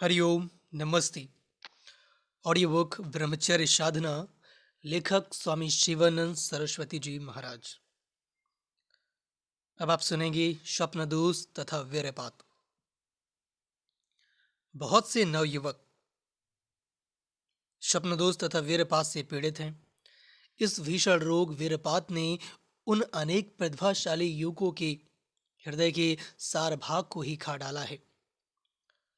हरिओम। नमस्ते। Audio book ब्रह्मचर्य साधना, लेखक स्वामी शिवानंद सरस्वती जी महाराज। अब आप सुनेंगे स्वप्न दोष तथा वीरपात। बहुत से नवयुवक स्वप्न दोष तथा वीरपात से पीड़ित हैं। इस भीषण रोग वीरपात ने उन अनेक प्रतिभाशाली युवकों के हृदय के सार भाग को ही खा डाला है,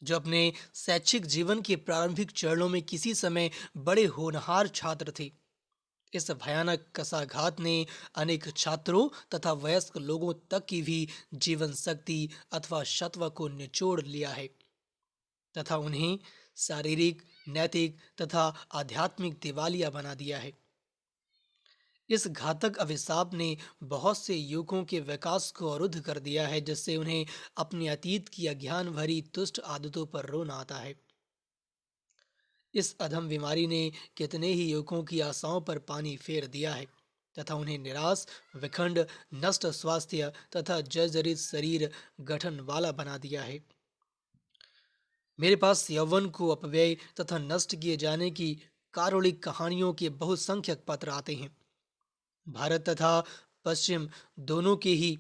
जो अपने शैक्षिक जीवन के प्रारंभिक चरणों में किसी समय बड़े होनहार छात्र थे। इस भयानक कसाघात ने अनेक छात्रों तथा वयस्क लोगों तक की भी जीवन शक्ति अथवा सत्व को निचोड़ लिया है तथा उन्हें शारीरिक, नैतिक तथा आध्यात्मिक दिवालिया बना दिया है। इस घातक अभिशाप ने बहुत से युवकों के विकास को अवरुद्ध कर दिया है, जिससे उन्हें अपनी अतीत की अज्ञान भरी दुष्ट आदतों पर रोना आता है। इस अधम बीमारी ने कितने ही युवकों की आशाओं पर पानी फेर दिया है तथा उन्हें निराश, विखंड, नष्ट स्वास्थ्य तथा जर्जरित शरीर गठन वाला बना दिया है। मेरे पास यौवन को अपव्यय तथा नष्ट किए जाने की कारुणिक कहानियों के बहुसंख्यक पत्र आते हैं। भारत तथा पश्चिम दोनों के ही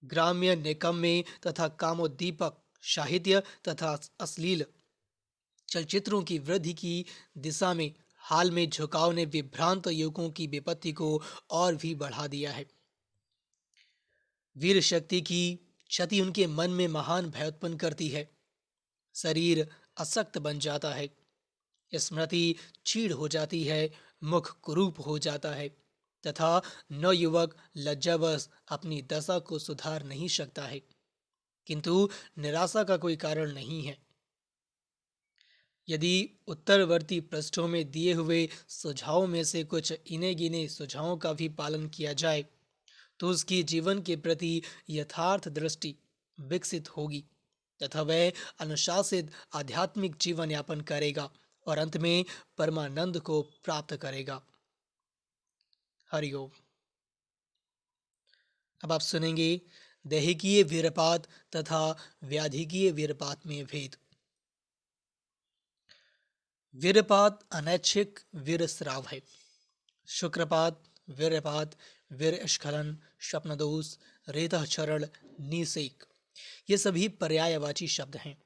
ग्राम्य, निकम्मे तथा कामोद्दीपक साहित्य तथा अश्लील चलचित्रों की वृद्धि की दिशा में हाल में झुकाव ने विभ्रांत युवकों की विपत्ति को और भी बढ़ा दिया है। वीर शक्ति की क्षति उनके मन में महान भय उत्पन्न करती है। शरीर अशक्त बन जाता है, स्मृति क्षीण हो जाती है, मुख कुरूप हो जाता है तथा नवयुवक लज्जावश अपनी दशा को सुधार नहीं सकता है। किंतु निराशा का कोई कारण नहीं है। यदि उत्तरवर्ती पृष्ठों में दिए हुए सुझावों में से कुछ इने गिने सुझावों का भी पालन किया जाए तो उसकी जीवन के प्रति यथार्थ दृष्टि विकसित होगी तथा वह अनुशासित आध्यात्मिक जीवन यापन करेगा और अंत में परमानंद को प्राप्त करेगा। हरिओम। अब आप सुनेंगे दैहिकीय वीरपात तथा व्याधिकीय वीरपात में भेद। वीरपात अनैच्छिक वीरस्राव है। शुक्रपात, वीर्यपात, वीरस्खलन, स्वप्नदोष, रेतःक्षरण, निषेक ये सभी पर्यायवाची शब्द हैं।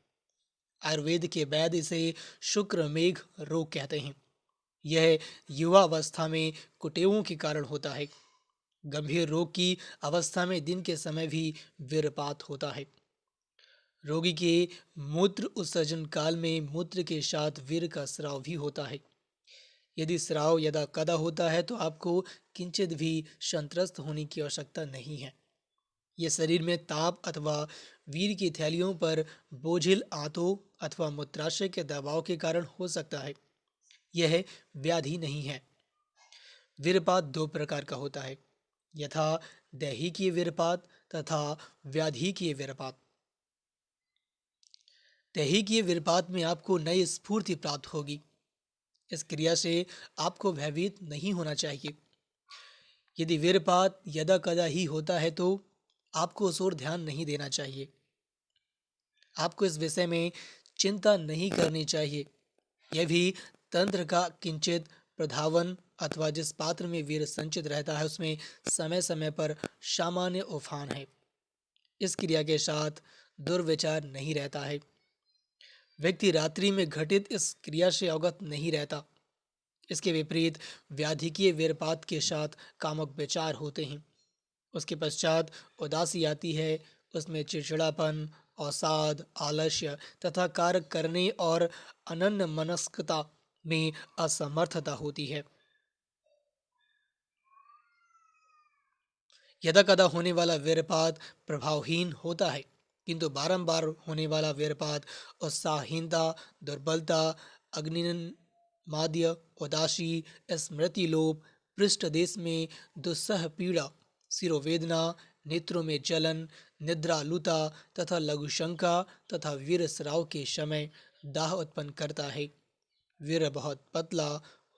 आयुर्वेद के वैद्य इसे शुक्र मेघ रोग कहते हैं। यह युवा अवस्था में कुटेवों के कारण होता है। गंभीर रोग की अवस्था में दिन के समय भी वीरपात होता है। रोगी के मूत्र उत्सर्जन काल में मूत्र के साथ वीर का स्राव भी होता है। यदि स्राव यदा कदा होता है तो आपको किंचित भी संत्रस्त होने की आवश्यकता नहीं है। यह शरीर में ताप अथवा वीर की थैलियों पर बोझिल आंतों अथवा मूत्राशय के दबाव के कारण हो सकता है। यह व्याधि नहीं है। वीरपात दो प्रकार का होता है, यथा दैहिकीय वीरपात तथा व्याधिकीय वीरपात। दैहिकीय वीरपात में आपको नई स्फूर्ति प्राप्त होगी। इस क्रिया से आपको भयभीत नहीं होना चाहिए। यदि वीरपात यदा कदा ही होता है तो आपको उस ओर ध्यान नहीं देना चाहिए। आपको इस विषय में चिंता नहीं करनी चाहिए। यह भी तंत्र का किंचित प्रधावन अथवा जिस पात्र में वीर संचित रहता है उसमें समय समय पर सामान्य उफान है। इस क्रिया के साथ दुर्विचार नहीं रहता है। व्यक्ति रात्रि में घटित इस क्रिया से अवगत नहीं रहता। इसके विपरीत व्याधिकीय वीरपात के साथ कामुक विचार होते हैं। उसके पश्चात उदासी आती है। उसमें चिड़चिड़ापन, अवसाद, आलस्य तथा कार्य करने और अनन्य मनस्कता में असमर्थता होती है। यदा कदा होने वाला वीरपात प्रभावहीन होता है, किंतु बारंबार होने वाला वीरपात उत्साहहीनता, दुर्बलता, अग्निमाद्य, उदासी, स्मृति लोप, पृष्ठ देश में दुस्सह पीड़ा, सिरोवेदना, नेत्रों में जलन, निद्रालुता तथा लघुशंका तथा वीर स्राव के समय दाह उत्पन्न करता है। वीर बहुत पतला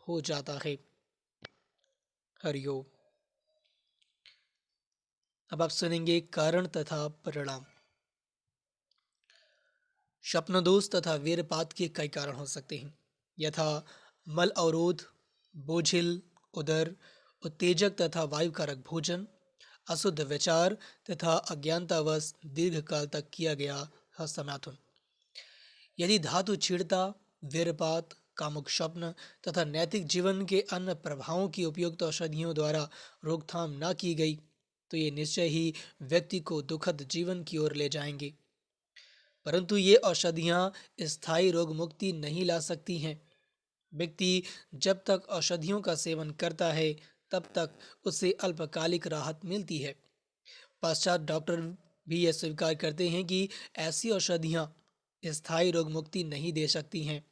हो जाता है। हरिओम। अब आप सुनेंगे कारण तथा परिणाम। स्वप्नदोष तथा वीरपात के कई कारण हो सकते हैं, यथा मल अवरोध, बोझिल उदर, उत्तेजक तथा वायुकारक भोजन, अशुद्ध विचार तथा अज्ञानतावश दीर्घकाल तक किया गया हस्तमैथुन। यदि धातु छीड़ता, वीरपात, कामुक स्वप्न तथा नैतिक जीवन के अन्य प्रभावों की उपयुक्त औषधियों द्वारा रोकथाम न की गई तो ये निश्चय ही व्यक्ति को दुखद जीवन की ओर ले जाएंगे। परंतु ये औषधियाँ स्थायी रोग मुक्ति नहीं ला सकती हैं। व्यक्ति जब तक औषधियों का सेवन करता है तब तक उसे अल्पकालिक राहत मिलती है। पश्चात डॉक्टर भी यह स्वीकार करते हैं कि ऐसी औषधियाँ स्थायी रोग मुक्ति नहीं दे सकती हैं।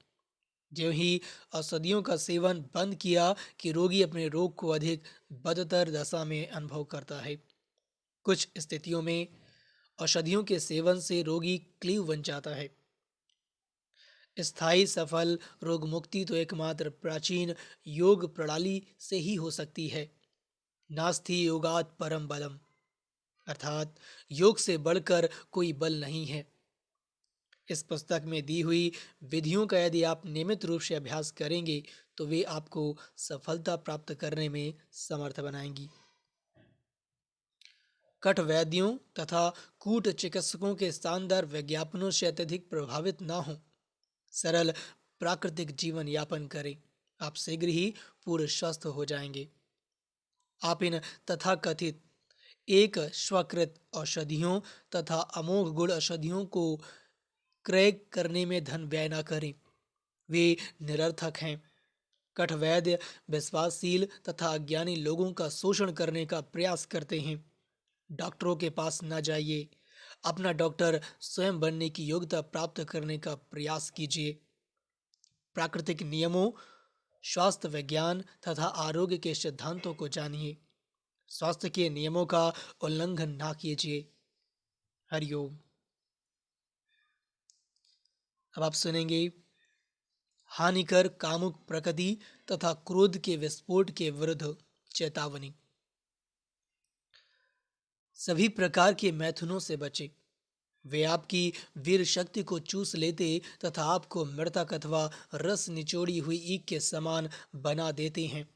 ज्यों ही औषधियों का सेवन बंद किया कि रोगी अपने रोग को अधिक बदतर दशा में अनुभव करता है। कुछ स्थितियों में औषधियों के सेवन से रोगी क्लीव बन जाता है। स्थायी सफल रोग मुक्ति तो एकमात्र प्राचीन योग प्रणाली से ही हो सकती है। नास्ति योगात परम बलम, अर्थात योग से बढ़कर कोई बल नहीं है। इस पुस्तक में दी हुई विधियों का यदि आप नियमित रूप से अभ्यास करेंगे तो वे आपको सफलता प्राप्त करने में समर्थ बनाएंगी। कट वैद्यों तथा कूट चिकित्सकों के शानदार विज्ञापनों से अत्यधिक प्रभावित ना हों। सरल प्राकृतिक जीवन यापन करें, आप शीघ्र ही पूर्ण स्वस्थ हो जाएंगे। आप इन तथाकथित एक स्वकृत औषधियों तथा अमोघ गुण औषधियों को क्रय करने में धन व्यय न करें, वे निरर्थक हैं। कठवैद्य विश्वासशील तथा अज्ञानी लोगों का शोषण करने का प्रयास करते हैं। डॉक्टरों के पास न जाइए, अपना डॉक्टर स्वयं बनने की योग्यता प्राप्त करने का प्रयास कीजिए। प्राकृतिक नियमों, स्वास्थ्य विज्ञान तथा आरोग्य के सिद्धांतों को जानिए। स्वास्थ्य के नियमों का उल्लंघन ना कीजिए। हरिओम। अब आप सुनेंगे हानिकर कामुक प्रकृति तथा क्रोध के विस्फोट के विरुद्ध चेतावनी। सभी प्रकार के मैथुनों से बचें। वे आपकी वीर शक्ति को चूस लेते तथा आपको मृतक अथवा रस निचोड़ी हुई ईख के समान बना देते हैं।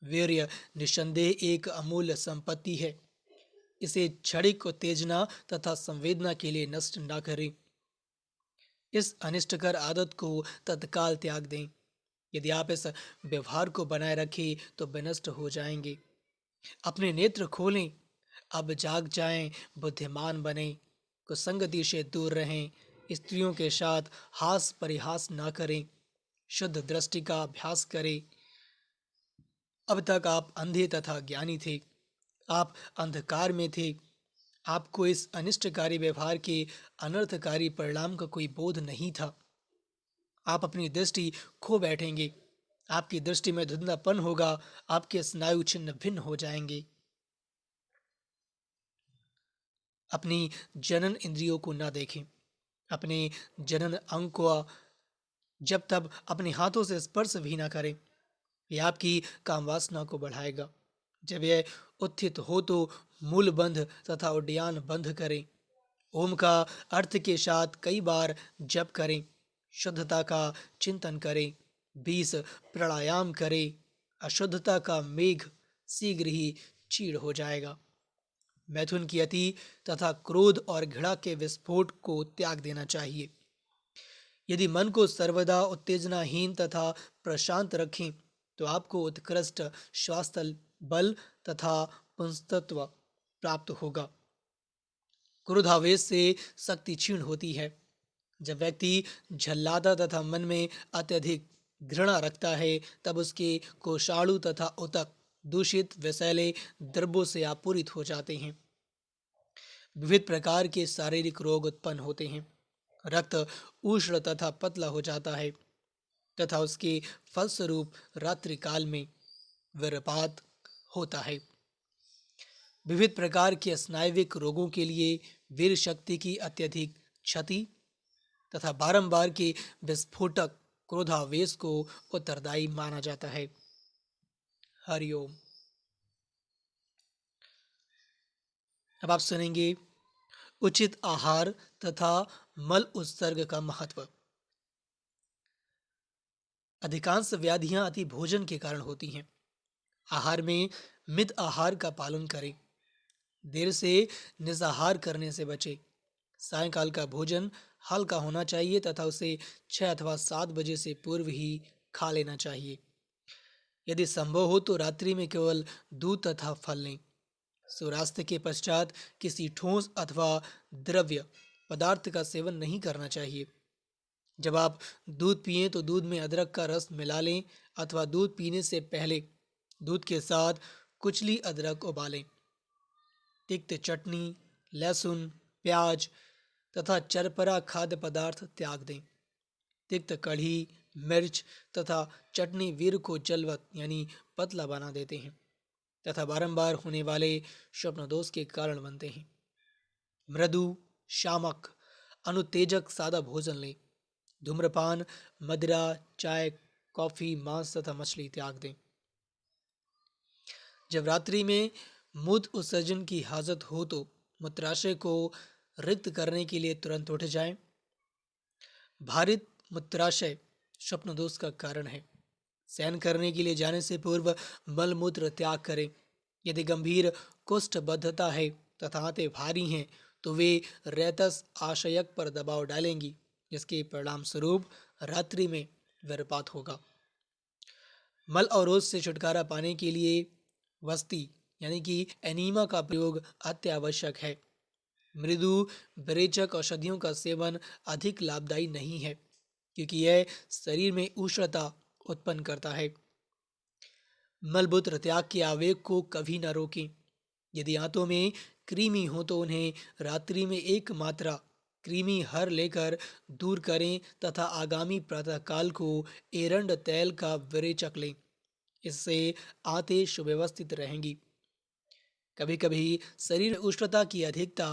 वीर्य निस्संदेह एक अमूल्य संपत्ति है। इसे क्षणिक उत्तेजना तथा संवेदना के लिए नष्ट न करें। इस अनिष्टकर आदत को तत्काल त्याग दें। यदि आप इस व्यवहार को बनाए रखें तो विनष्ट हो जाएंगे। अपने नेत्र खोलें, अब जाग जाएं, बुद्धिमान बने, कुसंगति से दूर रहें, स्त्रियों के साथ हास परिहास ना करें, शुद्ध दृष्टि का अभ्यास करें। अब तक आप अंधे तथा ज्ञानी थे, आप अंधकार में थे। आपको इस अनिष्टकारी व्यवहार के अनर्थकारी परिणाम का कोई बोध नहीं था। आप अपनी दृष्टि खो बैठेंगे, आपकी दृष्टि में धुंधलापन होगा, आपके स्नायु छिन्न भिन्न हो जाएंगे। अपनी जनन इंद्रियों को ना देखें। अपने जनन अंग को जब तब अपने हाथों से स्पर्श भी ना करें। यह आपकी कामवासना को बढ़ाएगा। जब यह उत्थित हो तो मूल बंध तथा उड्डयन बंध करें। ओम का अर्थ के साथ कई बार जप करें। शुद्धता का चिंतन करें। 20 प्राणायाम करें। अशुद्धता का मेघ शीघ्र ही चीड़ हो जाएगा। मैथुन की अति तथा क्रोध और घृणा के विस्फोट को त्याग देना चाहिए। यदि मन को सर्वदा उत्तेजनाहीन तथा प्रशांत रखें तो आपको उत्कृष्ट स्वास्थ्य बल तथा पुंस्तत्व प्राप्त होगा। क्रोधावेश से शक्ति क्षीण होती है। जब व्यक्ति झल्लाता तथा मन में अत्यधिक घृणा रखता है तब उसके कोषाणु तथा उतक दूषित विषैले द्रव्यों से आपूरित हो जाते हैं। विविध प्रकार के शारीरिक रोग उत्पन्न होते हैं। रक्त उष्ण तथा पतला हो जाता है तथा उसके फलस्वरूप रात्रि काल में वीर्यपात होता है। विविध प्रकार के स्नायुविक रोगों के लिए वीर शक्ति की अत्यधिक क्षति तथा बारंबार के विस्फोटक क्रोधावेश को उत्तरदायी माना जाता है। हरिओम। अब आप सुनेंगे उचित आहार तथा मल उत्सर्ग का महत्व। अधिकांश व्याधियां अति भोजन के कारण होती हैं। आहार में मित आहार का पालन करें। देर से निस्आहार करने से बचें। सायंकाल का भोजन हल्का होना चाहिए तथा उसे 6 अथवा 7 बजे से पूर्व ही खा लेना चाहिए। यदि संभव हो तो रात्रि में केवल दूध तथा फल लें। सूर्यास्त के पश्चात किसी ठोस अथवा द्रव्य पदार्थ का सेवन नहीं करना चाहिए। जब आप दूध पिएं तो दूध में अदरक का रस मिला लें अथवा दूध पीने से पहले दूध के साथ कुचली अदरक उबालें। तिक्त चटनी, लहसुन, प्याज तथा चरपरा खाद्य पदार्थ त्याग दें। तिक्त कढ़ी, मिर्च तथा चटनी वीर को जलवत यानी पतला बना देते हैं तथा बारंबार होने वाले स्वप्न दोष के कारण बनते हैं। मृदु, शामक, अनुतेजक सादा भोजन लें। धूम्रपान, मदिरा, चाय, कॉफी, मांस तथा मछली त्याग दें। जब रात्रि में मूत्र उत्सर्जन की हाजत हो तो मूत्राशय को रिक्त करने के लिए तुरंत उठ जाएं। भारित मूत्राशय स्वप्न दोष का कारण है। शयन करने के लिए जाने से पूर्व मल मूत्र त्याग करें। यदि गंभीर कोष्ठबद्धता है तथा आंतें भारी हैं तो वे रेतस आशयक पर दबाव डालेंगी, जिसके परिणाम स्वरूप रात्रि में गर्भपात होगा। मल अवरोध से छुटकारा पाने के लिए वस्ती यानी कि एनीमा का प्रयोग अत्यावश्यक है। मृदु विरेचक औषधियों का सेवन अधिक लाभदायी नहीं है क्योंकि यह शरीर में उष्णता उत्पन्न करता है। मलमूत्र त्याग के आवेग को कभी न रोकें। यदि आंतों में कृमि हो तो उन्हें रात्रि में एक मात्रा कृमि हर लेकर दूर करें तथा आगामी प्रातःकाल को एरंड तेल का विरेचक लें। इससे आंतें सुव्यवस्थित रहेंगी। कभी कभी शरीर में उष्णता की अधिकता,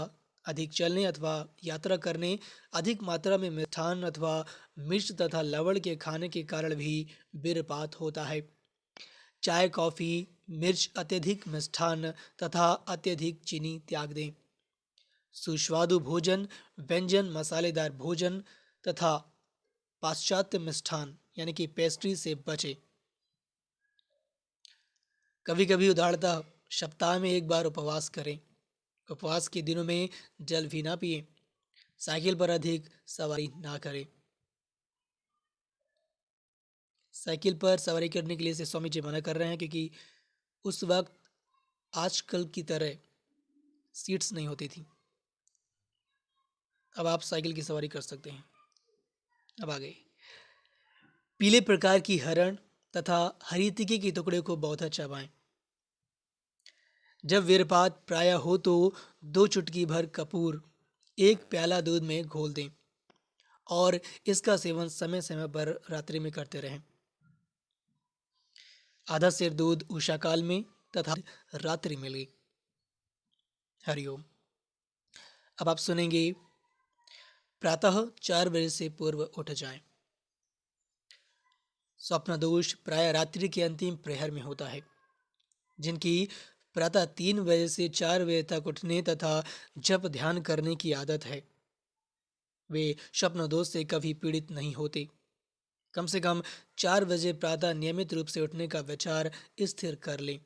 अधिक चलने अथवा यात्रा करने, अधिक मात्रा में मिष्ठान अथवा मिर्च तथा लवण के खाने के कारण भी वीर्यपात होता है। चाय, कॉफी, मिर्च, अत्यधिक मिष्ठान तथा अत्यधिक चीनी त्याग दें। सुस्वादु भोजन, व्यंजन, मसालेदार भोजन तथा पाश्चात्य मिष्ठान यानी कि पेस्ट्री से बचें। कभी कभी उदारता सप्ताह में एक बार उपवास करें। उपवास के दिनों में जल भी ना पिएं। साइकिल पर अधिक सवारी ना करें। साइकिल पर सवारी करने के लिए से स्वामी जी मना कर रहे हैं क्योंकि उस वक्त आजकल की तरह सीट्स नहीं होती थी। अब आप साइकिल की सवारी कर सकते हैं। अब आ गई पीले प्रकार की हरण तथा हरी तिकी के टुकड़े को बहुत चबाएं। जब वीरपात प्राय हो तो 2 चुटकी भर कपूर 1 प्याला दूध में घोल दें और इसका सेवन समय समय पर रात्रि में करते रहें। आधा सेर दूध उषा काल में तथा रात्रि में लें। हरिओम। अब आप सुनेंगे प्रातः 4 बजे से पूर्व उठ जाएं। स्वप्न दोष प्राय रात्रि के अंतिम प्रहर में होता है। जिनकी प्रातः 3 बजे से 4 बजे तक उठने तथा जप ध्यान करने की आदत है, वे स्वप्न दोष से कभी पीड़ित नहीं होते। कम से कम 4 बजे प्रातः नियमित रूप से उठने का विचार स्थिर कर लें।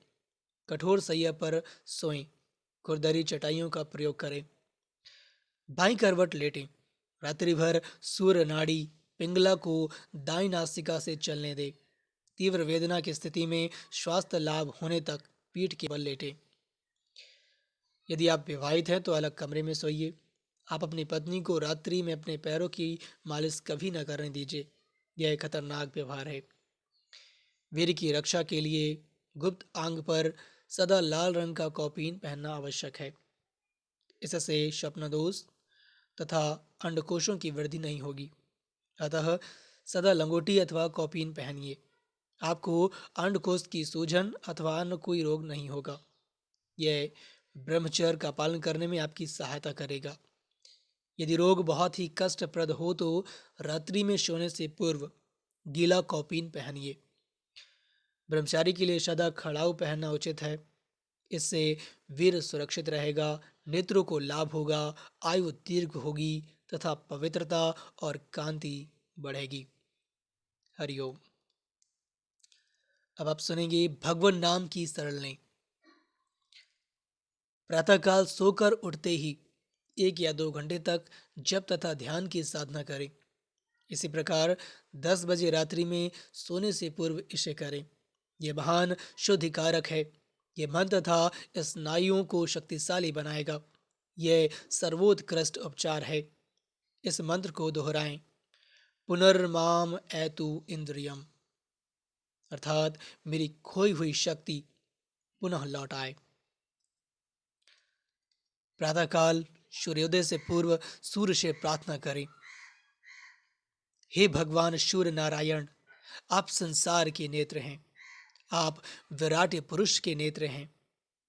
कठोर सैया पर सोएं। खुरदरी चटाइयों का प्रयोग करें। बाईं करवट लेटें। रात्रि भर सूर्य नाड़ी पिंगला को दाईं नासिका से चलने दें। तीव्र वेदना की स्थिति में स्वास्थ्य लाभ होने तक पीठ के बल लेटें। यदि आप विवाहित हैं तो अलग कमरे में सोइए। आप अपनी पत्नी को रात्रि में अपने पैरों की मालिश कभी न करने दीजिए। यह एक खतरनाक व्यवहार है। वीर की रक्षा के लिए गुप्त अंग पर सदा लाल रंग का कौपीन पहनना आवश्यक है। इससे स्वप्न दोष तथा अंडकोशों की वृद्धि नहीं होगी। अतः सदा लंगोटी अथवा कौपीन पहनिए। आपको अंडकोश की सूजन अथवा अन्य कोई रोग नहीं होगा। यह ब्रह्मचर्य का पालन करने में आपकी सहायता करेगा। यदि रोग बहुत ही कष्टप्रद हो तो रात्रि में सोने से पूर्व गीला कौपीन पहनिए। ब्रह्मचारी के लिए सदा खड़ाऊ पहनना उचित है। इससे वीर सुरक्षित रहेगा, नेत्रों को लाभ होगा, आयु दीर्घ होगी तथा पवित्रता और कांति बढ़ेगी। हरिओम। अब आप सुनेंगे भगवान नाम की सरलनें। प्रातःकाल सोकर उठते ही 1 या 2 घंटे तक जप तथा ध्यान की साधना करें। इसी प्रकार 10 बजे रात्रि में सोने से पूर्व इसे करें। यह महान शुद्धिकारक है। यह मन तथा स्नायुओं को शक्तिशाली बनाएगा। यह सर्वोत्कृष्ट उपचार है। इस मंत्र को दोहराएं। पुनर्माम एतु इंद्रियम, अर्थात मेरी खोई हुई शक्ति पुनः लौट आए। प्रातःकाल सूर्योदय से पूर्व सूर्य से प्रार्थना करें। हे भगवान सूर्य नारायण, आप संसार के नेत्र हैं। आप विराट पुरुष के नेत्र हैं।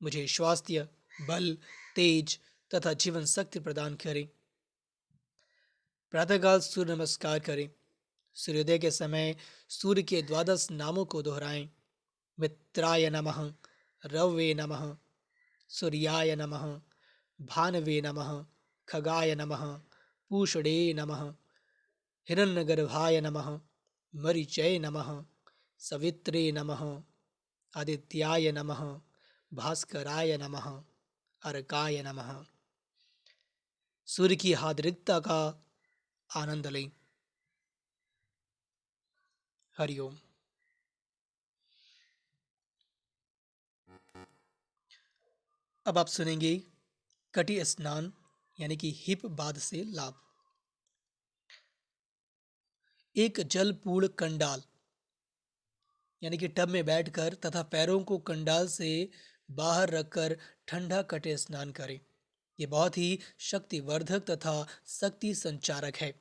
मुझे स्वास्थ्य, बल, तेज तथा जीवन शक्ति प्रदान करें। प्रातःकाल सूर्य नमस्कार करें। सूर्योदय के समय सूर्य के 12 नामों को दोहराएं। मित्राय नमः, रववे नमः, सूर्याय नमः, भानवे नमः, खगाय नमः, पूषणे नमः, हिरण्यगर्भाय नमः, मरीचय नमः, सवित्रे नमः, आदित्याय नमः, भास्कराय नमः, अर्काय नमः। सूर्य की हार्दिकता का आनंद लें। हरिओम। अब आप सुनेंगे कटी स्नान यानी कि हिप बाध से लाभ। एक जलपूर्ण कंडाल यानी कि टब में बैठकर तथा पैरों को कंडाल से बाहर रखकर ठंडा कटे स्नान करें। यह बहुत ही शक्तिवर्धक तथा शक्ति संचारक है।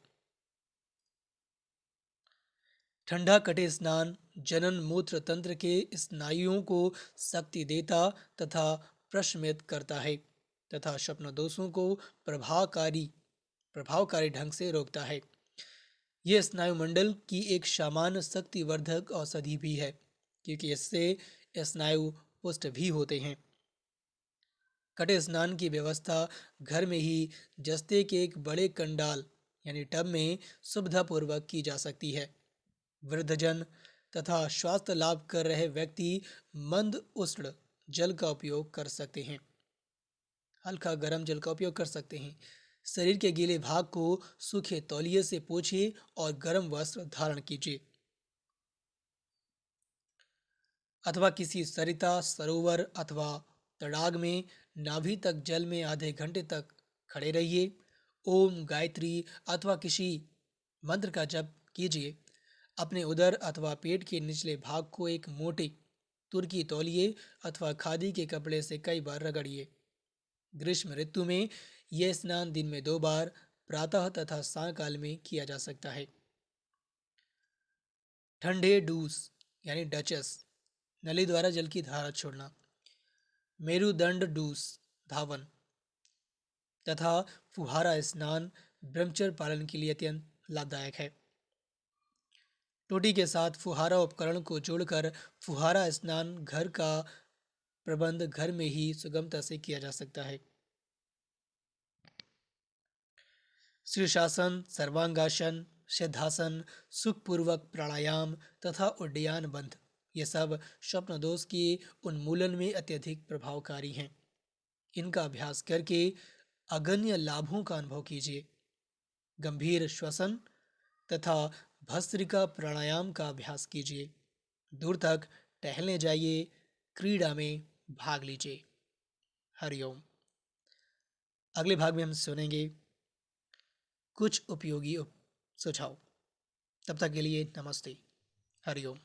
ठंडा कटे स्नान जनन मूत्र तंत्र के स्नायुओं को शक्ति देता तथा प्रशमित करता है तथा स्वप्न दोषों को प्रभावकारी ढंग से रोकता है। यह स्नायुमंडल की एक सामान्य शक्तिवर्धक औषधि भी है, क्योंकि इससे स्नायु पुष्ट भी होते हैं। कटे स्नान की व्यवस्था घर में ही जस्ते के एक बड़े कंडाल यानी टब में सुविधापूर्वक की जा सकती है। वृद्धजन तथा स्वास्थ्य लाभ कर रहे व्यक्ति मंद उष्ण जल का उपयोग कर सकते हैं। हल्का गर्म जल का उपयोग कर सकते हैं। शरीर के गीले भाग को सूखे तौलिए से पोंछिए और गर्म वस्त्र धारण कीजिए, अथवा किसी सरिता, सरोवर अथवा तड़ाग में नाभि तक जल में आधे घंटे तक खड़े रहिए। ओम, गायत्री अथवा किसी मंत्र का जप कीजिए। अपने उदर अथवा पेट के निचले भाग को एक मोटे तुर्की तौलिए अथवा खादी के कपड़े से कई बार रगड़िए। ग्रीष्म ऋतु में यह स्नान दिन में 2 बार प्रातः तथा सायंकाल में किया जा सकता है। ठंडे डूस यानी डचस, नली द्वारा जल की धारा छोड़ना। मेरुदंड डूस, धावन तथा फुहारा स्नान ब्रह्मचर्य पालन के लिए अत्यंत लाभदायक है। टोटी के साथ फुहारा उपकरण को जोड़कर फुहारा स्नान घर का प्रबंध घर में ही सुगमता से किया जा सकता है। शीर्षासन, सर्वांगासन, सिद्धासन, सुखपूर्वक प्राणायाम तथा उड्डयन बंध, ये सब स्वप्न दोष के उन्मूलन में अत्यधिक प्रभावकारी हैं। इनका अभ्यास करके अगण्य लाभों का अनुभव कीजिए। गंभीर श्वसन तथा भस्त्रिका प्राणायाम का अभ्यास कीजिए। दूर तक टहलने जाइए। क्रीड़ा में भाग लीजिए। हरिओम। अगले भाग में हम सुनेंगे कुछ उपयोगी सुझाव। तब तक के लिए नमस्ते। हरिओम।